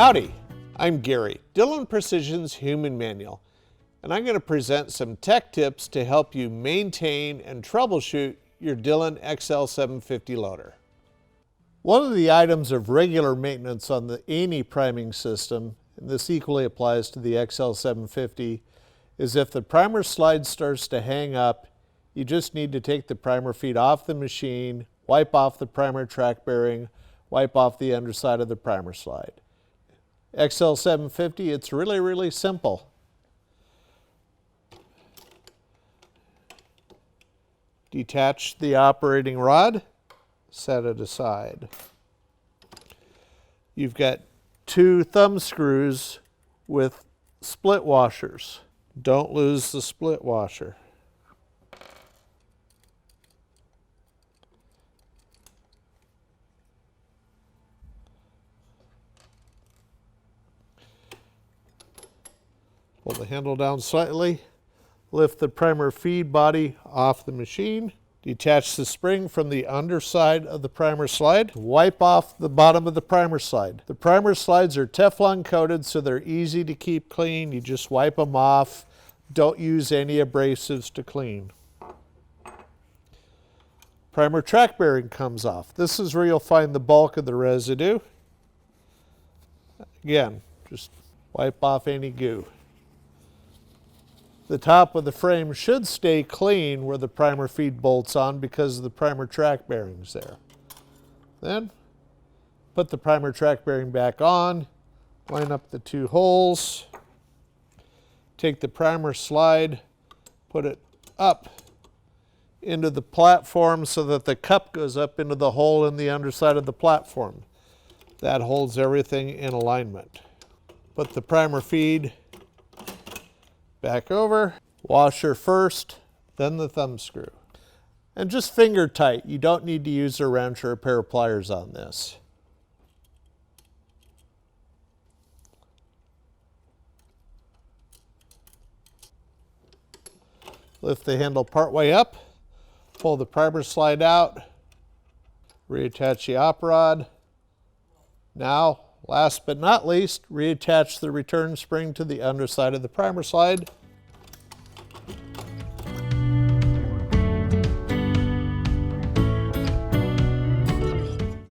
Howdy, I'm Gary, Dillon Precision's Human Manual, and I'm going to present some tech tips to help you maintain and troubleshoot your Dillon XL750 loader. One of the items of regular maintenance on the any priming system, and this equally applies to the XL750, is if the primer slide starts to hang up, you just need to take the primer feed off the machine, wipe off the primer track bearing, wipe off the underside of the primer slide. XL750, it's really simple. Detach the operating rod, set it aside. You've got two thumb screws with split washers. Don't lose the split washer. Pull the handle down slightly, lift the primer feed body off the machine, detach the spring from the underside of the primer slide, wipe off the bottom of the primer slide. The primer slides are Teflon coated, so they're easy to keep clean. You just wipe them off. Don't use any abrasives to clean. Primer track bearing comes off. This is where you'll find the bulk of the residue. Again, just wipe off any goo. The top of the frame should stay clean where the primer feed bolts on because of the primer track bearings there. Then put the primer track bearing back on, line up the two holes, take the primer slide, put it up into the platform so that the cup goes up into the hole in the underside of the platform. That holds everything in alignment. Put the primer feed back over, washer first, then the thumb screw. And just finger tight. You don't need to use a wrench or a pair of pliers on this. Lift the handle part way up, pull the primer slide out, reattach the op rod. Now, last but not least, reattach the return spring to the underside of the primer slide.